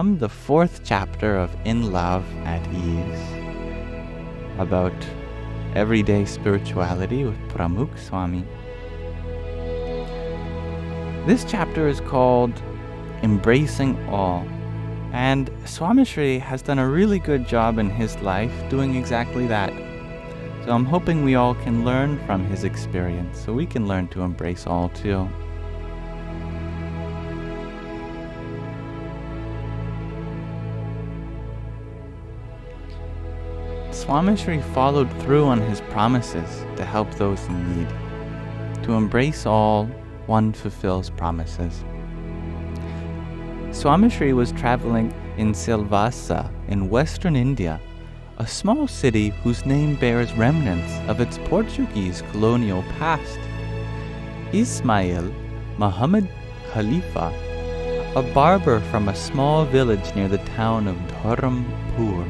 From the fourth chapter of In Love at Ease, about everyday spirituality with Pramukh Swami. This chapter is called Embracing All, and Swamishri has done a really good job in his life doing exactly that. So I'm hoping we all can learn from his experience so we can learn to embrace all too. Swamishri followed through on his promises to help those in need. To embrace all, one fulfills promises. Swamishri was traveling in Silvassa in western India, a small city whose name bears remnants of its Portuguese colonial past. Ismail Muhammad Khalifa, a barber from a small village near the town of Dharampur,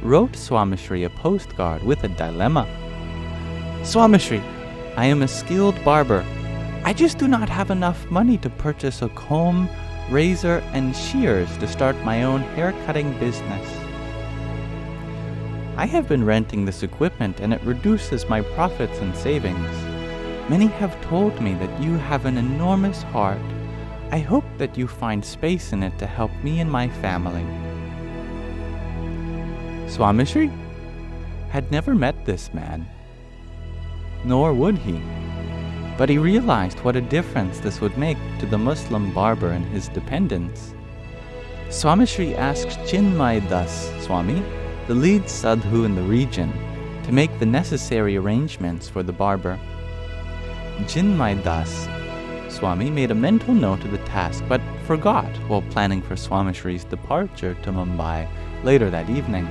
wrote Swamishri a postcard with a dilemma. Swamishri, I am a skilled barber. I just do not have enough money to purchase a comb, razor, and shears to start my own hair-cutting business. I have been renting this equipment and it reduces my profits and savings. Many have told me that you have an enormous heart. I hope that you find space in it to help me and my family. Swamishri had never met this man, nor would he, but he realized what a difference this would make to the Muslim barber and his dependents. Swamishri asked Chinmay Das Swami, the lead sadhu in the region, to make the necessary arrangements for the barber. Chinmay Das Swami made a mental note of the task, but forgot while planning for Swamishri's departure to Mumbai later that evening.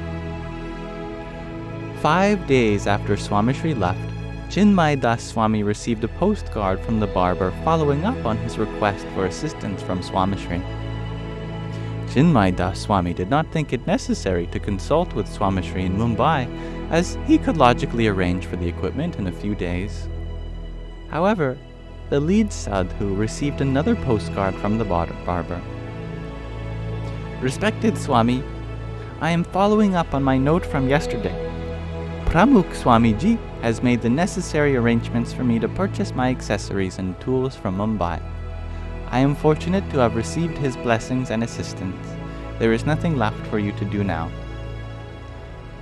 5 days after Swamishri left, Chinmay Das Swami received a postcard from the barber following up on his request for assistance from Swamishri. Chinmay Das Swami did not think it necessary to consult with Swamishri in Mumbai, as he could logically arrange for the equipment in a few days. However, the lead sadhu received another postcard from the barber. Respected Swami, I am following up on my note from yesterday. Pramukh Swami Ji has made the necessary arrangements for me to purchase my accessories and tools from Mumbai. I am fortunate to have received his blessings and assistance. There is nothing left for you to do now.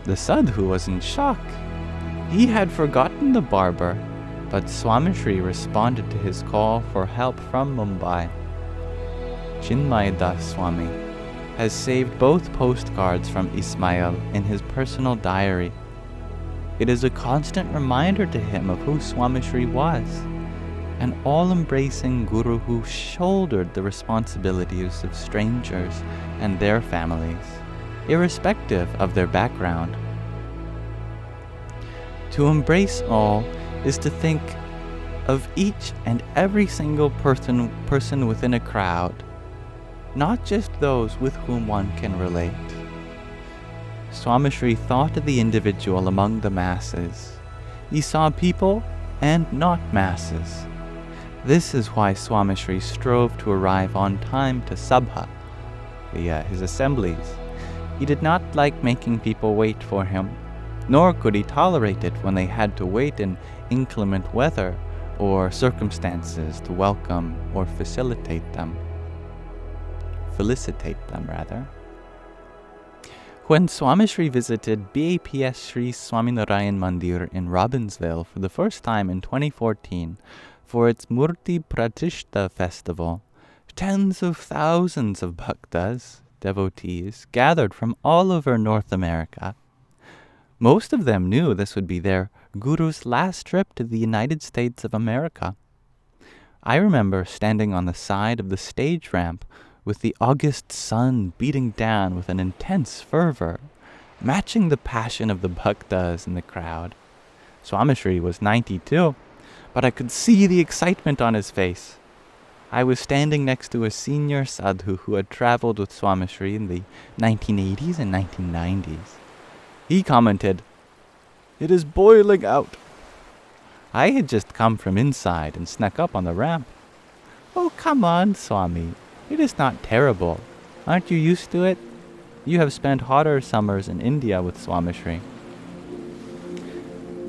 The sadhu was in shock. He had forgotten the barber, but Swamishri responded to his call for help from Mumbai. Chinmay Das Swami has saved both postcards from Ismail in his personal diary. It is a constant reminder to him of who Swamishri was, an all-embracing guru who shouldered the responsibilities of strangers and their families, irrespective of their background. To embrace all is to think of each and every single person within a crowd, not just those with whom one can relate. Swamishri thought of the individual among the masses. He saw people and not masses. This is why Swamishri strove to arrive on time to Sabha, his assemblies. He did not like making people wait for him, nor could he tolerate it when they had to wait in inclement weather or circumstances to welcome or felicitate them. When Swamishri visited BAPS Sri Swaminarayan Mandir in Robbinsville for the first time in 2014 for its Murti Pratishta festival, tens of thousands of bhaktas, devotees, gathered from all over North America. Most of them knew this would be their guru's last trip to the United States of America. I remember standing on the side of the stage ramp with the August sun beating down with an intense fervor, matching the passion of the bhaktas in the crowd. Swamishri was 92, but I could see the excitement on his face. I was standing next to a senior sadhu who had traveled with Swamishri in the 1980s and 1990s. He commented, "It is boiling out." I had just come from inside and snuck up on the ramp. "Oh, come on, Swami. It is not terrible. Aren't you used to it? You have spent hotter summers in India with Swamishri.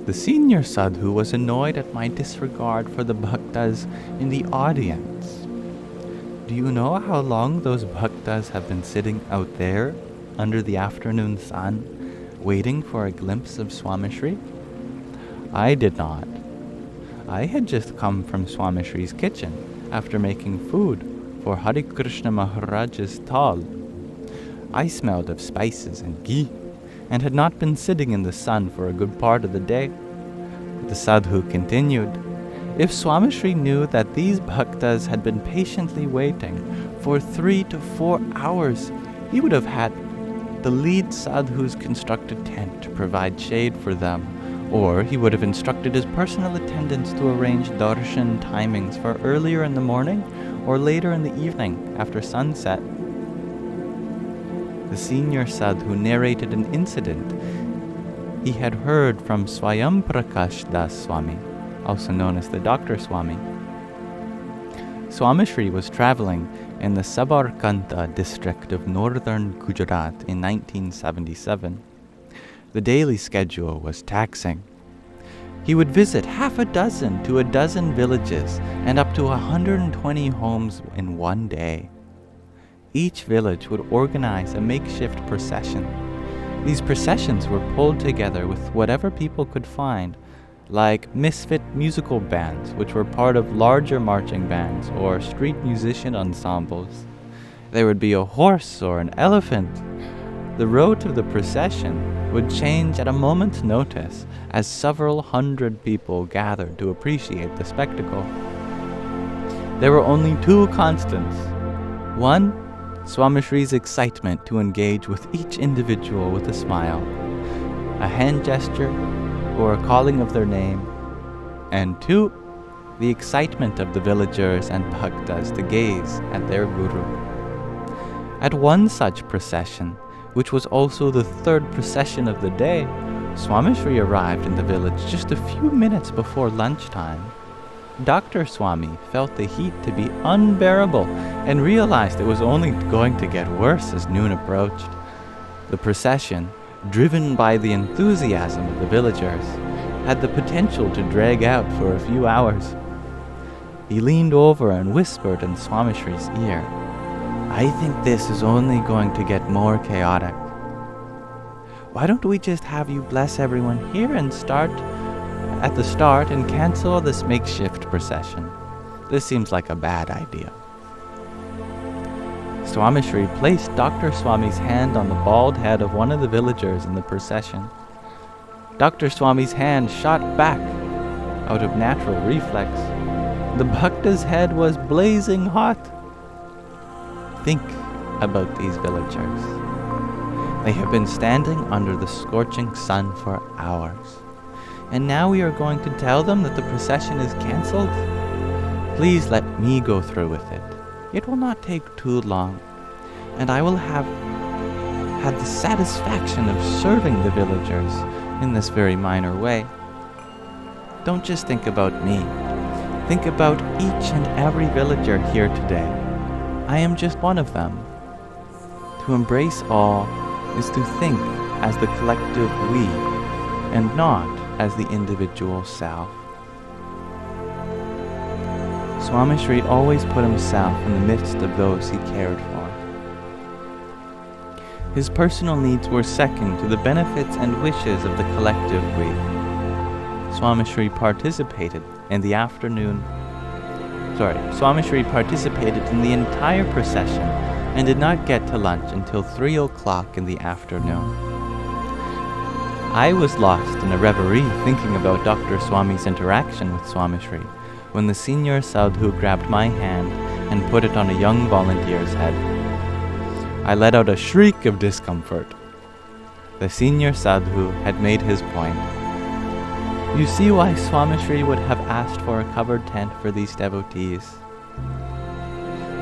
The senior sadhu was annoyed at my disregard for the bhaktas in the audience. Do you know how long those bhaktas have been sitting out there under the afternoon sun, waiting for a glimpse of Swamishri? I did not. I had just come from Swamishri's kitchen after making food for Hare Krishna Maharaj's stall. I smelled of spices and ghee, and had not been sitting in the sun for a good part of the day. The sadhu continued, if Swamishri knew that these bhaktas had been patiently waiting for 3 to 4 hours, he would have had the lead sadhu's constructed tent to provide shade for them, or he would have instructed his personal attendants to arrange darshan timings for earlier in the morning or later in the evening after sunset. The senior sadhu narrated an incident he had heard from Swayam Prakash Das Swami, also known as the Dr. Swami. Swamishri was traveling in the Sabarkantha district of northern Gujarat in 1977. The daily schedule was taxing. He would visit half a dozen to a dozen villages and up to 120 homes in one day. Each village would organize a makeshift procession. These processions were pulled together with whatever people could find, like misfit musical bands, which were part of larger marching bands or street musician ensembles. There would be a horse or an elephant. The route of the procession would change at a moment's notice as several hundred people gathered to appreciate the spectacle. There were only 2 constants. One, Swamishri's excitement to engage with each individual with a smile, a hand gesture, or a calling of their name. And 2, the excitement of the villagers and bhaktas to gaze at their guru. At one such procession, which was also the 3rd procession of the day, Swamishri arrived in the village just a few minutes before lunchtime. Dr. Swami felt the heat to be unbearable and realized it was only going to get worse as noon approached. The procession, driven by the enthusiasm of the villagers, had the potential to drag out for a few hours. He leaned over and whispered in Swamishri's ear, I think this is only going to get more chaotic. Why don't we just have you bless everyone here and start at the start and cancel this makeshift procession? This seems like a bad idea. Swamishri placed Dr. Swami's hand on the bald head of one of the villagers in the procession. Dr. Swami's hand shot back out of natural reflex. The bhakta's head was blazing hot. Think about these villagers. They have been standing under the scorching sun for hours. And now we are going to tell them that the procession is cancelled? Please let me go through with it. It will not take too long, and I will have had the satisfaction of serving the villagers in this very minor way. Don't just think about me. Think about each and every villager here today. I am just one of them. To embrace all is to think as the collective we, and not as the individual self. Swamishri always put himself in the midst of those he cared for. His personal needs were second to the benefits and wishes of the collective we. Swamishri participated in the entire procession and did not get to lunch until 3 o'clock in the afternoon. I was lost in a reverie thinking about Dr. Swami's interaction with Swamishri when the senior sadhu grabbed my hand and put it on a young volunteer's head. I let out a shriek of discomfort. The senior sadhu had made his point. You see why Swamishri would have asked for a covered tent for these devotees.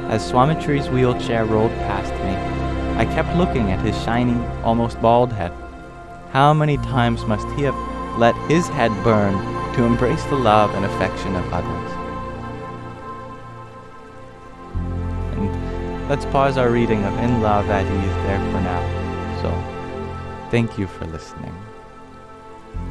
As Swamishri's wheelchair rolled past me, I kept looking at his shiny, almost bald head. How many times must he have let his head burn to embrace the love and affection of others? And let's pause our reading of In Love at Ease there for now. So, thank you for listening.